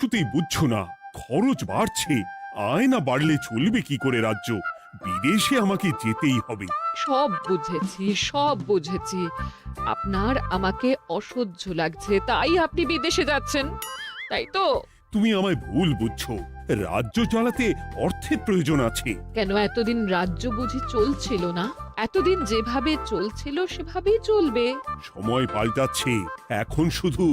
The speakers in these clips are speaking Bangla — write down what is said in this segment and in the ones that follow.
কিছুতেই বুঝছো না, খরচ বাড়ছে। আয় না বাড়লে চলবে কি করে রাজ্য? বিদেশে আমাকে যেতেই হবে। সব বুঝেছি, সব বুঝেছি। আপনার আমাকে অসহ্য লাগছে, তাই আপনি বিদেশে যাচ্ছেন, তাই তো? তুমি আমায় ভুল বুঝছো। রাজ্য চালাতে অর্থের প্রয়োজন আছে। কেন এতদিন রাজ্য বুঝি চলছিল না? এতদিন যেভাবে চলছিল সেভাবেই চলবে। সময় পাল্টাচ্ছে। এখন শুধু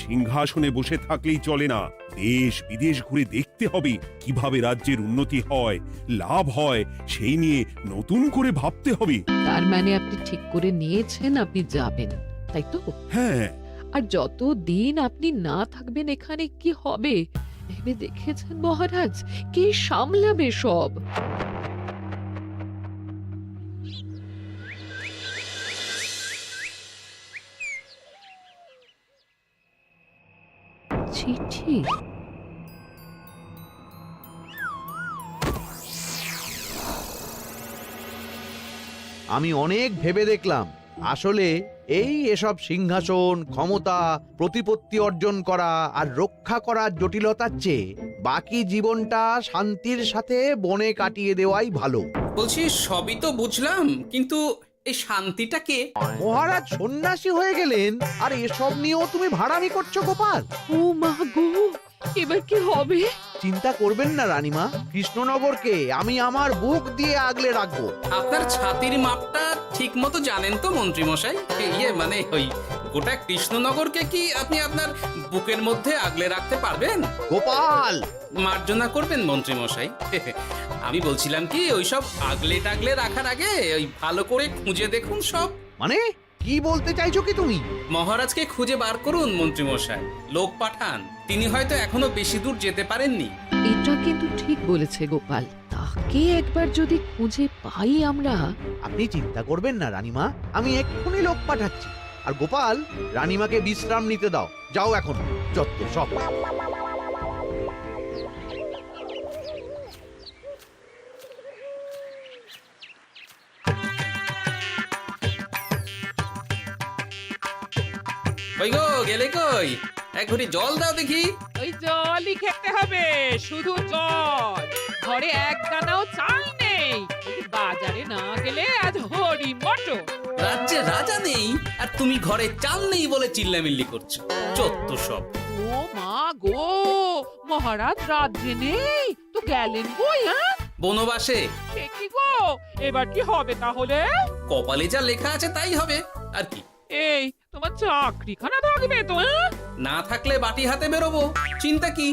সিংহাসনে বসে থাকলেই চলে না, দেশ বিদেশ ঘুরে দেখতে হবে কিভাবে রাজ্যের উন্নতি হয়, লাভ হয়, সেই নিয়ে নতুন করে ভাবতে হবে। তার মানে আপনি ঠিক করে নিয়েছেন আপনি যাবেন, তাই তো? হ্যাঁ। আর যতদিন আপনি না থাকবেন এখানে কি হবে ভেবে দেখেছেন মহারাজ? কে সামলাবে সব? চিঠি? আমি অনেক ভেবে দেখলাম, আসলে এসব সিংহাসন, ক্ষমতা, প্রতিপত্তি অর্জন করা আর রক্ষা করার জটিলতার চেয়ে বাকি জীবনটা শান্তির সাথে বনে কাটিয়ে দেওয়াই ভালো। বলছি সবই তো বুঝলাম, কিন্তু এই শান্তিটা কে? মহারাজ সন্ন্যাসী হয়ে গেলেন আর এসব নিয়েও তুমি ভাড়ামি করছো গোপাল? ও মা গো, এবার কি হবে? চিন্তা করবেন না রানীমা, কৃষ্ণনগরকে আমি আমার বুক দিয়ে আগলে রাখবো। আপনার ছাতির মাপটা ঠিক মতো জানেন তো মন্ত্রী মশাই? মানে ওই গোটা কৃষ্ণনগরকে কি আপনি আপনার বুকের মধ্যে আগলে রাখতে পারবেন? গোপাল! মার্জনা করবেন মন্ত্রী মশাই। আমি বলছিলাম কি, ওইসব আগলে টাগলে রাখার আগে ওই ভালো করে খুঁজে দেখুন সব। মানে কি বলতে চাইছো কি তুমি? মহারাজকে খুঁজে বার করুন মন্ত্রী মশাই, লোক পাঠান। তিনি হয়তো এখনো বেশি দূর যেতে পারেননি। এটা কিন্তু ঠিক বলেছে গোপাল, তাকে একবার যদি খুঁজে পাই আমরা। আপনি চিন্তা করবেন না রানীমা, আমি এক্ষুনি লোক পাঠাচ্ছি। আর গোপাল, রানীমাকে বিশ্রাম নিতে দাও। যাও এখন, যত সব। কই গো, গেলে কই? এক ঘটি জল দাও দেখি। ওই জলই খেতে হবে, শুধু জল। ঘরে এক দানাও চাল নেই। বাজারে না গেলে আজ হরি মটর। রাজ্যে রাজা নেই আর তুমি ঘরে চাল নেই বলে চিল্লামিল্লি করছো, চত্ব সব। ও মা গো, মহারাজ রাজ্যে নেই তো গেলেন কই? হ্যাঁ, বনবাসে। সে কি গো, এবার কি হবে তাহলে? কপালে যা লেখা আছে তাই হবে, আর কি। এই তোমার চাকরিখানা থাকবে তো? হ্যাঁ, না থাকলে বাটি হাতে বেরোবো, চিন্তা কি?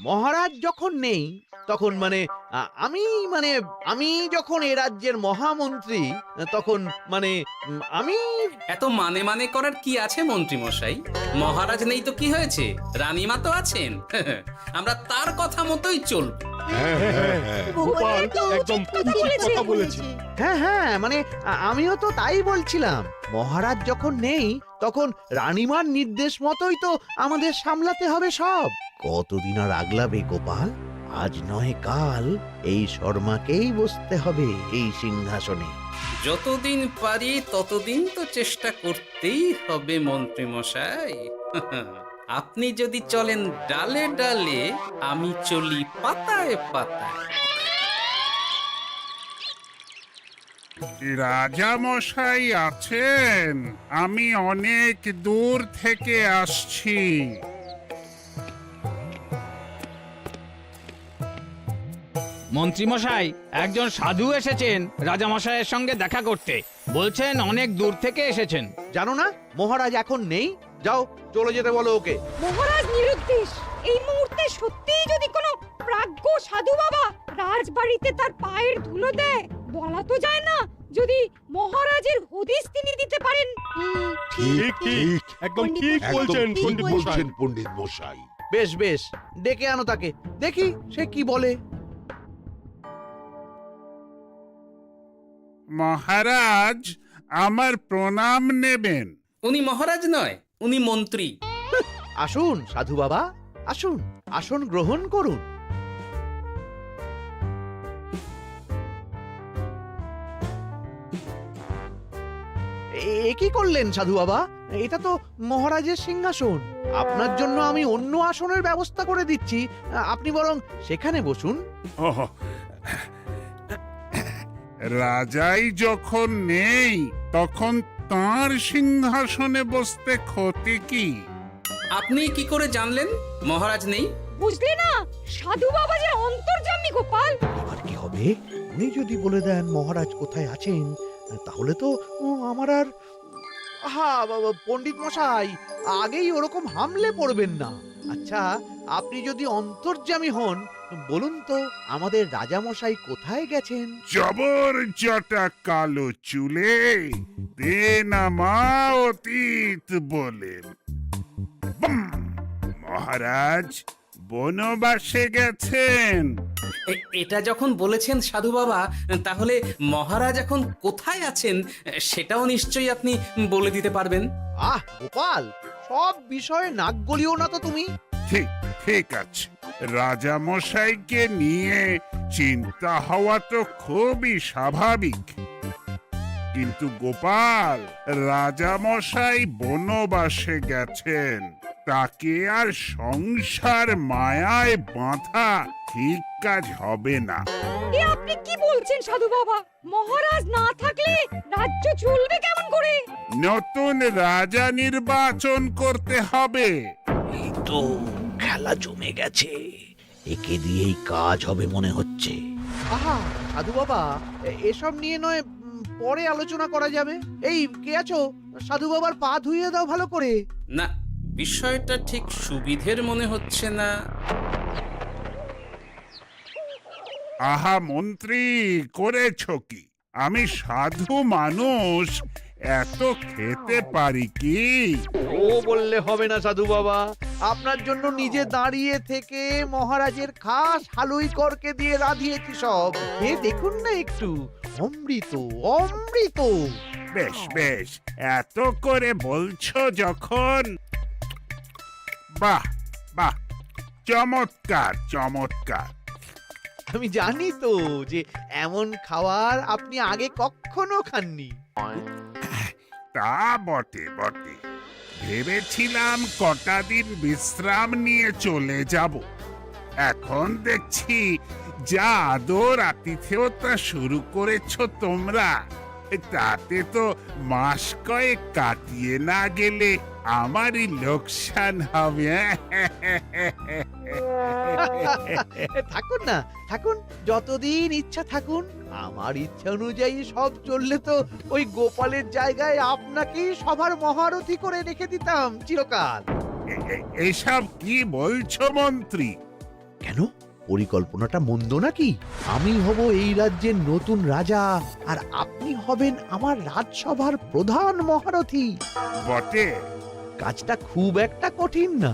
মহারাজ যখন নেই তখন আমি যখন এ রাজ্যের মহামন্ত্রী, তখন আমি এত মানে করার কি আছে মন্ত্রী মশাই? মহারাজ নেই তো কি হয়েছে, রানীমা তো আছেন। আমরা তার কথা মতোই চলব। গোপাল একদম উচিত কথা বলেছে। হ্যাঁ, আমিও তো তাই বলছিলাম। মহারাজ যখন নেই তখন রানীমার নির্দেশ মতোই তো আমাদের সামলাতে হবে সব। কতদিন আর আগলাবে গোপাল? আজ নয় কাল এই শর্মাকেই বসতে হবে এই সিংহাসনে। যতদিন পারি ততদিন তো চেষ্টা করতেই হবে মন্ত্রী মশাই। আপনি যদি চলেন ডালে ডালে, আমি চলি পাতায় পাতায়। রাজা মশাই আছেন? আমি অনেক দূর থেকে আসছি। মন্ত্রীমশাই, একজন সাধু এসেছেন রাজামশাইয়ের সঙ্গে দেখা করতে। বলছেন অনেক দূর থেকে এসেছেন। জানো না মহারাজ এখন নেই? যাও, চলে যেতে বলো ওকে। মহারাজ নিরুদ্দেশ। এই মুহূর্তে সত্যিই যদি কোনো প্রাজ্ঞ সাধু বাবা রাজবাড়িতে তার পায়ের ধুলো দেয়, বলা তো যায় না যদি মহারাজের হদিস তিনি দিতে পারেন। ঠিক ঠিক, একদম ঠিক বলছেন পণ্ডিত মশাই। বেশ, ডেকে আনো তাকে, দেখি সে কি বলে। মহারাজ, আমার প্রণাম নেবেন। উনি মহারাজ নয়, উনি মন্ত্রী। আসুন সাধু বাবা, আসুন, আসন গ্রহণ করুন। এ কি করলেন সাধু বাবা? এটা তো মহারাজের সিংহাসন। আপনার জন্য আমি অন্য আসনের ব্যবস্থা করে দিচ্ছি, আপনি বরং সেখানে বসুন। ওহ, রাজাই যখন নেই তখন তার সিংহাসনে বসতে ক্ষতি কি? আপনি কি করে জানলেন মহারাজ নেই? বুঝলি না, সাধু বাবা যে অন্তর্যামী গোপাল। এবার কি হবে? উনি যদি বলে দেন মহারাজ কোথায় আছেন, তাহলে তো আমার আর বাবা পণ্ডিত মশাই, আগেই ওরকম হামলে পড়বেন না। আচ্ছা, আপনি যদি অন্তর্যামী হন, বলুন তো আমাদের রাজা মশাই কোথায় গেছেন? জবর জটা কালো চুলে দে না মা অতীত বলেন। বুম! মহারাজ বনবাসে গেছেন। এটা যখন বলেছেন সাধু বাবা, তাহলে মহারাজ এখন কোথায় আছেন সেটাও নিশ্চয়ই আপনি বলে দিতে পারবেন। গোপাল, সব বিষয়ে নাক গলিও না তো তুমি। ঠিক ঠিক আছে, রাজা মশাইকে নিয়ে চিন্তা হওয়া তো খুবই স্বাভাবিক, কিন্তু গোপাল, রাজা মশাই বনবাসে গেছেন, তাকে আর সংসার মায়ায় বাঁধা ঠিক কাজ হবে না। এ আপনি কি বলছেন সাধু বাবা? মহারাজ না থাকলে রাজ্য চলবে কেমন করে? নতুন রাজা নির্বাচন করতে হবে। এই তো খেলা জমে গেছে, একে দিয়েই কাজ হবে মনে হচ্ছে। সাধু বাবা, এসব নিয়ে নয় পরে আলোচনা করা যাবে। এই কে আছো? সাধু বাবার পা ধুইয়ে দাও ভালো করে। না, বিষয়টা ঠিক সুবিধের মনে হচ্ছে না। আহা মন্ত্রী, করেছ কি? আমি সাধু মানুষ, এত খেতে পারি কি? ও বললে হবে না সাধু বাবা, আপনার জন্য নিজে দাঁড়িয়ে থেকে মহারাজের খাস হালুই করকে দিয়ে রাঁধিয়েছি সব। এ দেখুন না একটু, অমৃত অমৃত। বেশ বেশ, এত করে বলছো যখন, বাহ বাহ, চমৎকার চমৎকার। আমি জানি তো যে এমন খাবার আপনি আগে কখনো খাননি। তা বটে বটে, ভেবেছিলাম কটা দিন বিশ্রাম নিয়ে চলে যাব। এখন দেখছি যা আদর আতিথেয়তা শুরু করেছো তোমরা, তাতে তো মাস কয়েক কাটিয়ে না গেলে আমারই লোকসান হবে। থাকুন না, থাকুন, যতদিন ইচ্ছা থাকুন। আমার ইচ্ছা অনুযায়ী সব চললে তো ওই গোপালের জায়গায় আপনাকেই সবার মহারথী করে রেখে দিতাম চিরকাল। এসব কি বলছো মন্ত্রী? কেন, পরিকল্পনাটা মন্দ নাকি? আমি হব এই রাজ্যের নতুন রাজা, আর আপনি হবেন আমার রাজসভার প্রধান মহারথী। বটে, কাজটা খুব একটা কঠিন না।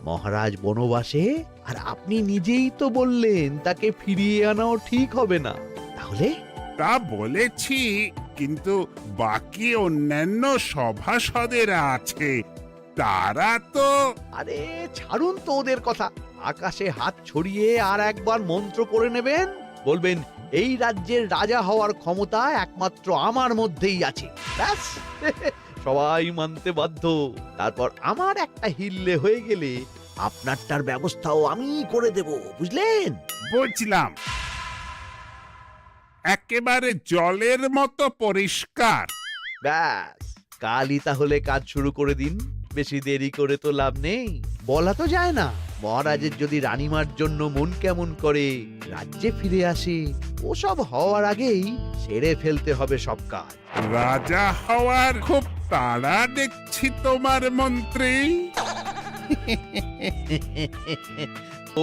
মহারাজ বনবাসে, আর আপনি নিজেই তো বললেন তাকে ফিরিয়ে আনাও ঠিক হবে না। তাহলে তা বলেছি, কিন্তু বাকি অন্যান্য সভাসদেরা আছে, তারা তো। আরে ছাড়ুন তো ওদের কথা। আকাশে হাত ছড়িয়ে আর একবার মন্ত্র পড়ে নেবেন, বলবেন এই রাজ্যের রাজা হওয়ার ক্ষমতা একমাত্র আমার মধ্যেই আছে। ব্যাস, সবাই মানতে বাধ্য। তারপর আমার একটা হিল্লে হয়ে গেলে আপনারটার ব্যবস্থাও আমি করে দেব, বুঝলেন? বুঝলাম, একেবারে জলের মতো পরিষ্কার। ব্যাস, কালই তাহলে কাজ শুরু করে দিন। বেশি দেরি করে তো লাভ নেই। বলা তো যায় না, মহারাজের যদি রানীমার জন্য মন কেমন করে, রাজ্যে ফিরে আসে, ওসব হওয়ার আগেই সেরে ফেলতে হবে সব কাজ। রাজা হওয়ার খুব তাড়া দেখছি তোমার মন্ত্রী।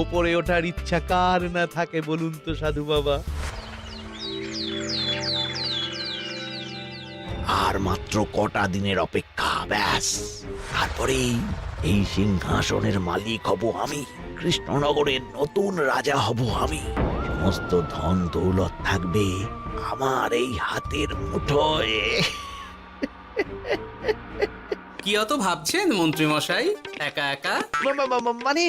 ওপরে ওঠার ইচ্ছা কার না থাকে বলুন তো সাধু বাবা? আর মাত্র কটা দিনের অপেক্ষা, ব্যাস, তারপরেই এই সিংহাসনের মালিক হব আমি, কৃষ্ণনগরের নতুন রাজা হব আমি। সমস্ত ধন দৌলত থাকবে আমার এই হাতের মুঠোয়। কি অত ভাবছেন মন্ত্রী মশাই একা একা? মানে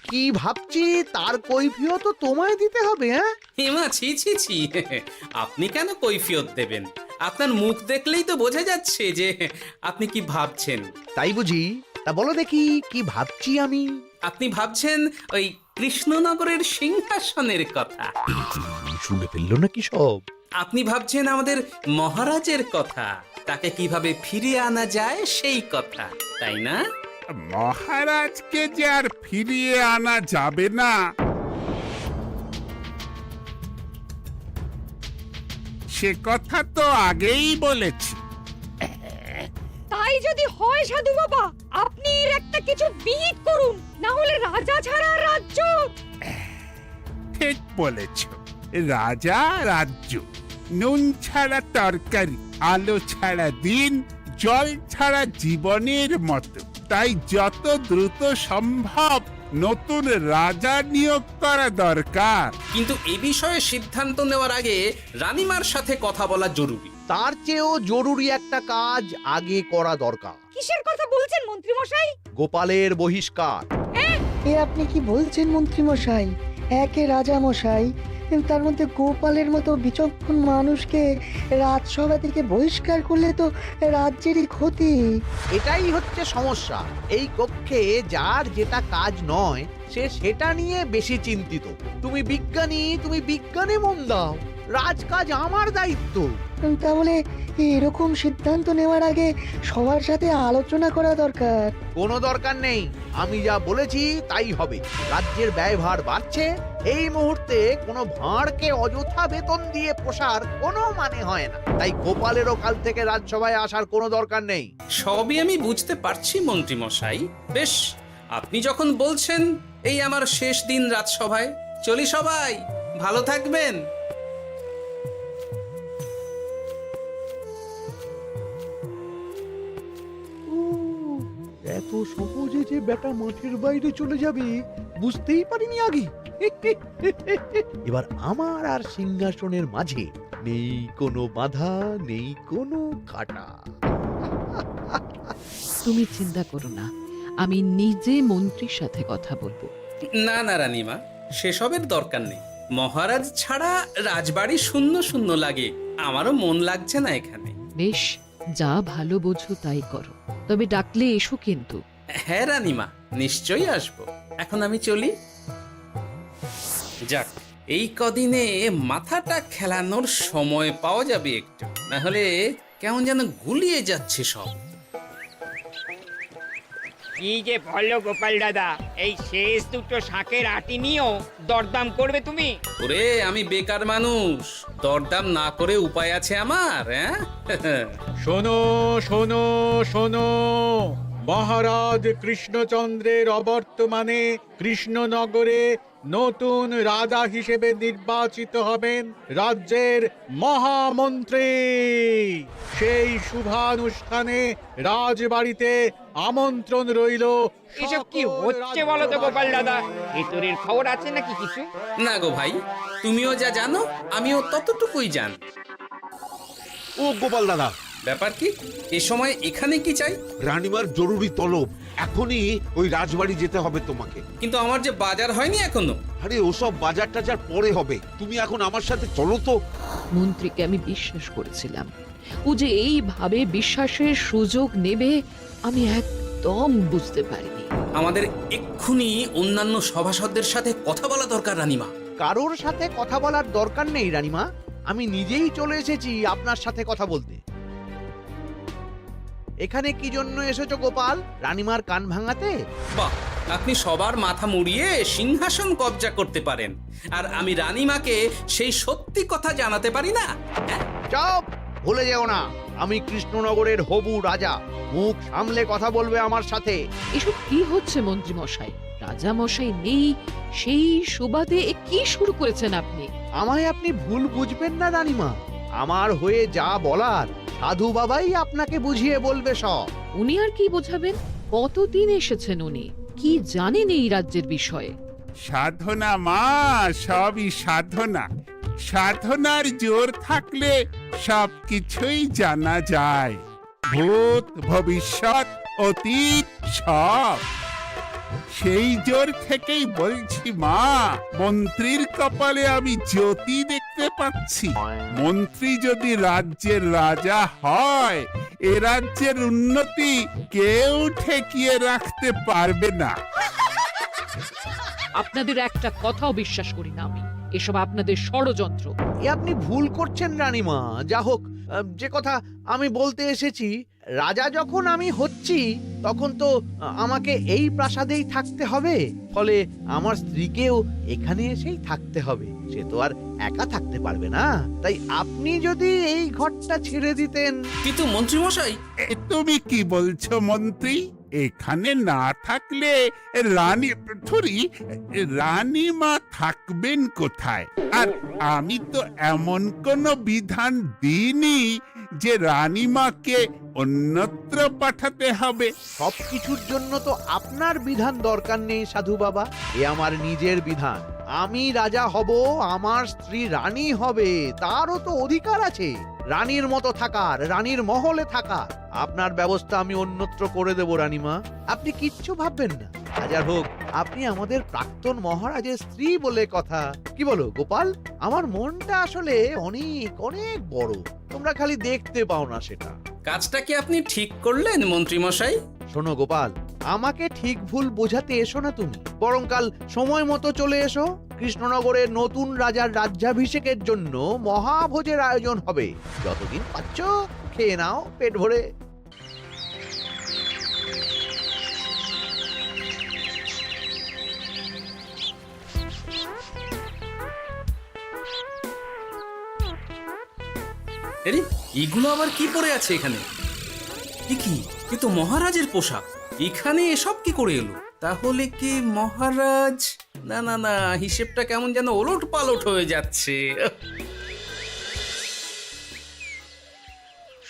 কি ভাবছি তার কৈফিয়ত তো তোমায় দিতে হবে। হ্যাঁ, হিমা, ছি ছি ছি, আপনি কেন কৈফিয়ত দেবেন? আপনার মুখ দেখলেই তো বোঝা যাচ্ছে যে আপনি কি ভাবছেন। তাই বুঝি? তা বলো দেখি কি ভাবছি আমি। আপনি ভাবছেন ওই কৃষ্ণনগরের সিংহাসনের কথা। শুনে ফেললো নাকি সব? আপনি ভাবছেন আমাদের মহারাজের কথা, তাকে কিভাবে ফিরিয়ে আনা যায় সেই কথা, তাই না? মহারাজকে যে আর ফিরিয়ে আনা যাবে না সে কথা তো আগেই বলেছি। তাই যদি হয় সাধু বাবা, আপনি এর একটা কিছু বিহিত করুন, না হলে রাজা ছাড়া রাজ্য। ঠিক বলেছ, রাজা রাজ্য, নুন ছাড়া তরকারি, আলো ছাড়া দিন, জল ছাড়া জীবনের মতো। তাই যত দ্রুত সম্ভব নতুন রাজা নিয়োগ করা দরকার। কিন্তু এ বিষয়ে সিদ্ধান্ত নেওয়ার আগে রানীমার সাথে কথা বলা জরুরি। তার চেয়েও জরুরি একটা কাজ আগে করা দরকার। কিসের কথা বলছেন মন্ত্রী মশাই? গোপালের বহিষ্কার। এ আপনি কি বলছেন মন্ত্রী মশাই? একে রাজা মশাই, তার মধ্যে গোপালের মতো বিচক্ষণ মানুষকে রাজসভা থেকে বহিষ্কার করলে তো রাজ্যেরই ক্ষতি। এটাই হচ্ছে সমস্যা। এই কক্ষে যার যেটা কাজ নয় সে সেটা নিয়ে বেশি চিন্তিত। তুমি বিজ্ঞানে মন দাও, রাজকাজ আমার দায়িত্ব। তাহলে এরকম সিদ্ধান্ত নেওয়ার আগে সবার সাথে আলোচনা করা দরকার। কোনো দরকার নেই, আমি যা বলেছি তাই হবে। রাজ্যের ব্যয়ভার বাড়ছে, এই মুহূর্তে কোনো ভাঁড়কে অযথা বেতন দিয়ে পোষার কোনো মানে হয় না। তাই গোপালেরও কাল থেকে রাজসভায় আসার কোনো দরকার নেই। সবই আমি বুঝতে পারছি মন্ত্রী মশাই। বেশ, আপনি যখন বলছেন, এই আমার শেষ দিন রাজসভায়, চলি সবাই, ভালো থাকবেন। এত সহজে যে বেটা মাঠের বাইরে চলে যাবে বুঝতেই পারিনি আগে। এবার আমার আর সিংহাসনের মাঝে নেই কোনো বাধা, নেই কোনো কাটা। তুমি চিন্তা করো না, আমি নিজে মন্ত্রীর সাথে কথা বলবো। না না রানীমা, সেসবের দরকার নেই। মহারাজ ছাড়া রাজবাড়ি শূন্য শূন্য লাগে, আমারও মন লাগছে না এখানে। বেশ, যা ভালো বোঝো তাই করো, তবে ডাকলে এসো কিন্তু। হ্যাঁ রানীমা, নিশ্চয়ই আসবো। এখন আমি চলি। যাক, এই কদিনে মাথাটা খেলানোর সময় পাওয়া যাবে একটু, না হলে কেমন যেন গুলিয়ে যাচ্ছে সব। কি যে বলো গোপাল দাদা, এই শেষ দুটো শাঁখের আটি নিয়েও দরদাম করবে তুমি? ওরে, আমি বেকার মানুষ, দরদাম না করে উপায় আছে আমার? হ্যাঁ শোনো শোনো শোনো, মহারাজ কৃষ্ণচন্দ্রের অবর্তমানে কৃষ্ণনগরে নতুন রাজা হিসেবে নির্বাচিত হবেন রাজ্যের মহামন্ত্রী। সেই শুভানুষ্ঠানে রাজবাড়িতে আমন্ত্রণ রইল। এসব কি হচ্ছে বলো তো গোপাল দাদা? ভিতরের খবর আছে নাকি কিছু? না গো ভাই, তুমিও যা জানো আমিও ততটুকুই জানি। ও গোপাল দাদা, ব্যাপার কি? এ সময় এখানে কি চাই? রানীমার জরুরি তলব, এখনই ওই রাজবাড়ি যেতে হবে তোমাকে। কিন্তু আমার যে বাজার হয়নি এখনো। আরে ওসব বাজার টাজার পরে হবে, তুমি এখন আমার সাথে চলো তো। মন্ত্রীকে আমি বিশ্বাস করেছিলাম, ও যে এইভাবে বিশ্বাসের সুযোগ নেবে আমি একদম বুঝতে পারিনি। আমাদের এক্ষুনি অন্যান্য সভাসদদের সাথে কথা বলা দরকার রানীমা। কারোর সাথে কথা বলার দরকার নেই রানীমা, আমি নিজেই চলে এসেছি আপনার সাথে কথা বলতে। এখানে কি জন্য এসেছো গোপাল? রানীমার কান ভাঙাতে? বাহ, আপনি সবার মাথা মুড়িয়ে সিংহাসন কবজা করতে পারেন, আর আমি রানীমাকে সেই সত্যি কথা জানাতে পারি না? হ্যাঁ? চুপ! ভুলে যেও না, আমি কৃষ্ণনগরের হবু রাজা। মুখ সামলে কথা বলবে আমার সাথে। এসব কি হচ্ছে মন্ত্রী মশাই? রাজা মশাই নেই, সেই সুবাদে এ কি শুরু করেছেন আপনি? আমায় আপনি ভুল বুঝবেন না রানীমা, আমার হয়ে যা বলার সাধু বাবাই আপনাকে বুঝিয়ে বলবে সব। উনি আর কি বোঝাবেন? কতদিন এসেছেন উনি, কি জানেন এই রাজ্যের বিষয়ে? সাধনা মা, সবই সাধনা। সাধনার জোর থাকলে সবকিছুই জানা যায়, ভূত ভবিষ্যৎ অতীত সব। সেই জোর থেকেই বলছি মা, মন্ত্রীর কপালে আমি জ্যোতি দেখতে পাচ্ছি। মন্ত্রী যদি রাজ্যের রাজা হয়, এ রাজ্যের উন্নতি কেউ ঠেকিয়ে রাখতে পারবে না। আপনাদের একটা কথাও বিশ্বাস করি না আমি, এসব আপনাদের ষড়যন্ত্র। এ আপনি ভুল করছেন রানীমা। যা হোক, যে কথা আমি বলতে এসেছি, রাজা যখন আমি হচ্ছি তখন তো আমাকে এই প্রাসাদেই থাকতে হবে, ফলে আমার স্ত্রীকেও এখানে এসেই থাকতে হবে। সে তো আর একা থাকতে পারবে না। তাই আপনি যদি এই ঘরটা ছেড়ে দিতেন। কিন্তু মন্ত্রীমশাই, তুমি কি বলছো মন্ত্রী? এখানে না থাকলে রানীমা থাকবেন কোথায়? আর আমি তো এমন কোন বিধান দিইনি যে রানীমাকে অন্যত্র পাঠাতে হবে। সবকিছুর জন্য তো আপনার বিধান দরকার নেই সাধু বাবা, এ আমার নিজের বিধান। আমি রাজা হব, আমার স্ত্রী রানী হবে, তারও তো অধিকার আছে রানীর মতো থাকার, রানীর মহলে থাকার। আপনার ব্যবস্থা আমি অন্যত্র করে দেব রানীমা, আপনি কিচ্ছু ভাববেন না। হাজার হোক, আপনি আমাদের প্রাক্তন মহারাজের স্ত্রী বলে কথা। কি বলো গোপাল? আমার মনটা আসলে অনেক অনেক বড়, তোমরা খালি দেখতে পাও না সেটা। কাজটা কি আপনি ঠিক করলেন মন্ত্রীমশাই? শোনো গোপাল, আমাকে ঠিক ভুল বোঝাতে এসো না তুমি, বরং কাল সময় মতো চলে এসো। কৃষ্ণনগরের নতুন রাজার রাজ্যাভিষেকের জন্য মহাভোজের আয়োজন হবে। যতদিন পাচ্ছ খেয়ে নাও পেট ভরে। আরে এগুলো আবার কি পরে আছে এখানে? কি এ তো মহারাজের পোশাক, এখানে এসব কি করে এলো? তাহলে কি মহারাজ? না না না, হিসেবটা কেমন যেন ওলট পালট হয়ে যাচ্ছে।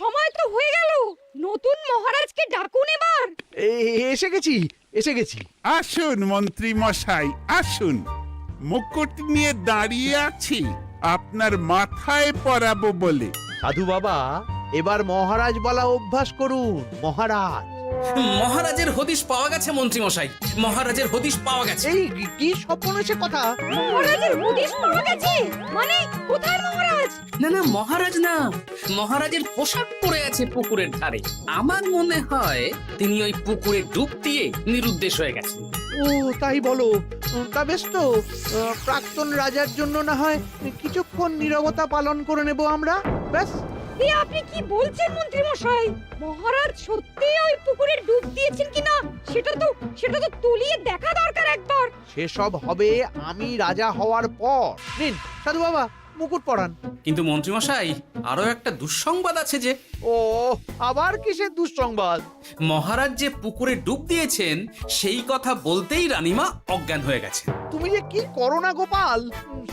সময় তো হয়ে গেল, নতুন মহারাজকে ডাকুন এবার। এসে গেছি, এসে গেছি। আসুন মন্ত্রী মশাই, আসুন। মুকুট নিয়ে দাঁড়িয়ে আছি আপনার মাথায় পরাবো বলে। সাধু বাবা, এবার মহারাজ বলা অভ্যাস করুন। মহারাজ। মহারাজের হদিশ পাওয়া গেছে মন্ত্রীমশাই, মহারাজের হদিশ পাওয়া গেছে। এই কি স্বপ্নের কথা? মহারাজের হদিশ পাওয়া গেছে মানে কোথায় মহারাজ? না না, মহারাজ না, মহারাজের পোশাক পরে আছে পুকুরের ধারে। আমার মনে হয় তিনি ওই পুকুরে ডুব দিয়ে নিরুদ্দেশ হয়ে গেছেন। ও তাই বলো? তা বেশ তো, প্রাক্তন রাজার জন্য না হয় কিছুক্ষণ নীরবতা পালন করে নেব আমরা, ব্যাস। এ আপনি কি বলছেন মন্ত্রী মশাই? মহারাজ সত্যি ওই পুকুরে ডুব দিয়েছেন কিনা সেটা তো তলিয়ে দেখা দরকার একবার। সেসব হবে আমি রাজা হওয়ার পর। নিন সাধু বাবা, মুকুট পরান। কিন্তু মন্ত্রীমশাই, আরো একটা দুঃসংবাদ আছে যে। ও আবার কিসের দুঃসংবাদ? মহারাজ যে পুকুরে ডুব দিয়েছেন সেই কথা বলতেই রানীমা অজ্ঞান হয়ে গেছে। তুমি যে কি করো না গোপাল,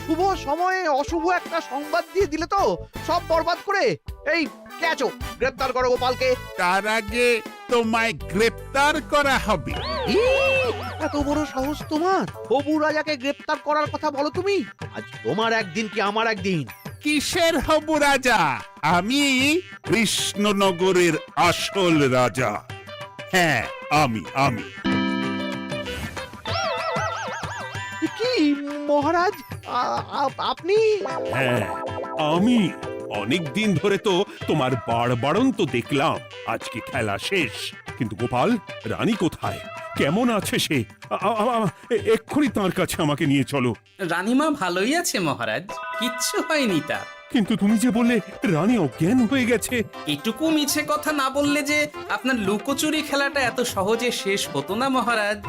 শুভ সময়ে অশুভ একটা সংবাদ দিয়ে দিলে তো সব বরবাদ করে। এই ক্যাচো, গ্রেফতার করো গোপালকে। তার আগে তোমায় গ্রেপ্তার করা হবে। এত বড় সাহস তোমার? হবু রাজাকে গ্রেফতার করার কথা বলো তুমি? আজ তোমার একদিন কি আমার একদিন। কিসের হবু রাজা? আমি কৃষ্ণনগরের আসল রাজা। হ্যাঁ, আমি। কি মহারাজ, আপনি? হ্যাঁ, আমি। অনেক দিন ধরে তো তোমার বাড়বাড়ন্ত দেখলাম, আজকে খেলা শেষ। কিন্তু গোপাল, রানী কোথায়? কেমন আছে সে? এক্ষুনি তার কাছে আমাকে নিয়ে চলো। রানীমা ভালোই আছে মহারাজ, কিচ্ছু হয়নি তার। কিন্তু তুমি যে বললে রানী অজ্ঞান হয়ে গেছে। এটুকু মিছে কথা না বললে যে আপনার লুকোচুরি খেলাটা এত সহজে শেষ হতো না মহারাজ।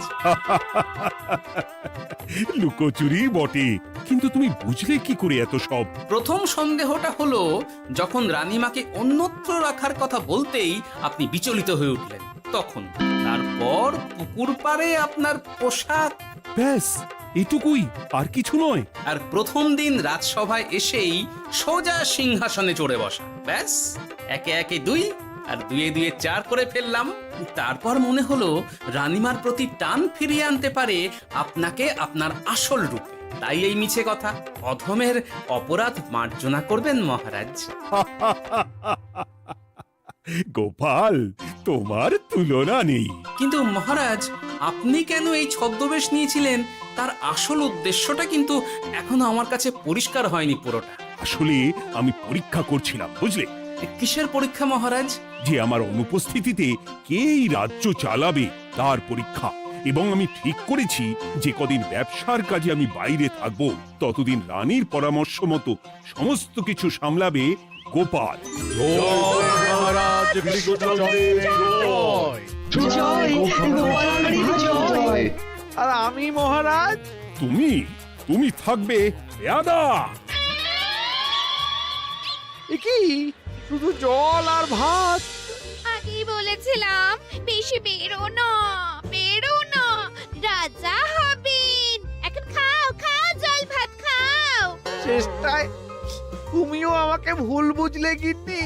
লুকোচুরি বটে, কিন্তু তুমি বুঝলে কি করে এত সব? প্রথম সন্দেহটা হলো যখন রানীমাকে অন্যত্র রাখার কথা বলতেই আপনি বিচলিত হয়ে উঠলেন, তখন। তারপর পুকুর পাড়ে আপনার পোশাক, ব্যাস এটুকুই, আর কিছু নয়। আর প্রথম দিন রাজসভায় এসেই সোজা সিংহাসনে চড়ে বসা, ব্যাস। একে একে 2 আর 2 এ 2 4 করে ফেললাম। তারপর মনে হলো রানীমার প্রতি টান ফিরিয়ে আনতে পারে আপনাকে আপনার আসল রূপে। তাই এই মিছে কথা। অধমের অপরাধ মার্জনা করবেন মহারাজ। গোপাল, তোমার তুলনা নেই। কিন্তু মহারাজ, আপনি কেন এই ছদ্মবেশ নিয়েছিলেন তার আসল উদ্দেশ্যটা কিন্তু এখনো আমার কাছে পরিষ্কার হয়নি পুরোটা। আসলে আমি পরীক্ষা করছিলাম, বুঝলে, কিসের পরীক্ষা মহারাজ? যে আমার অনুপস্থিতিতে কে এই রাজ্য চালাবে তার পরীক্ষা। এবং আমি ঠিক করেছি যে কদিন ব্যবসার কাজে আমি বাইরে থাকবো ততদিন রানীর পরামর্শ মতো সমস্ত কিছু সামলাবে গোপাল। আর আমি মহারাজ? তুমি থাকবে পেয়াদা। এ কি শুধু জল আর ভাত? আগেই বলেছিলাম বেশি বেরো না, বেরো না, রাজা হবেন। এখন খাও খাও, জল ভাত খাও। চেষ্টায় তুমিও আমাকে ভুল বুঝলে গিন্নি।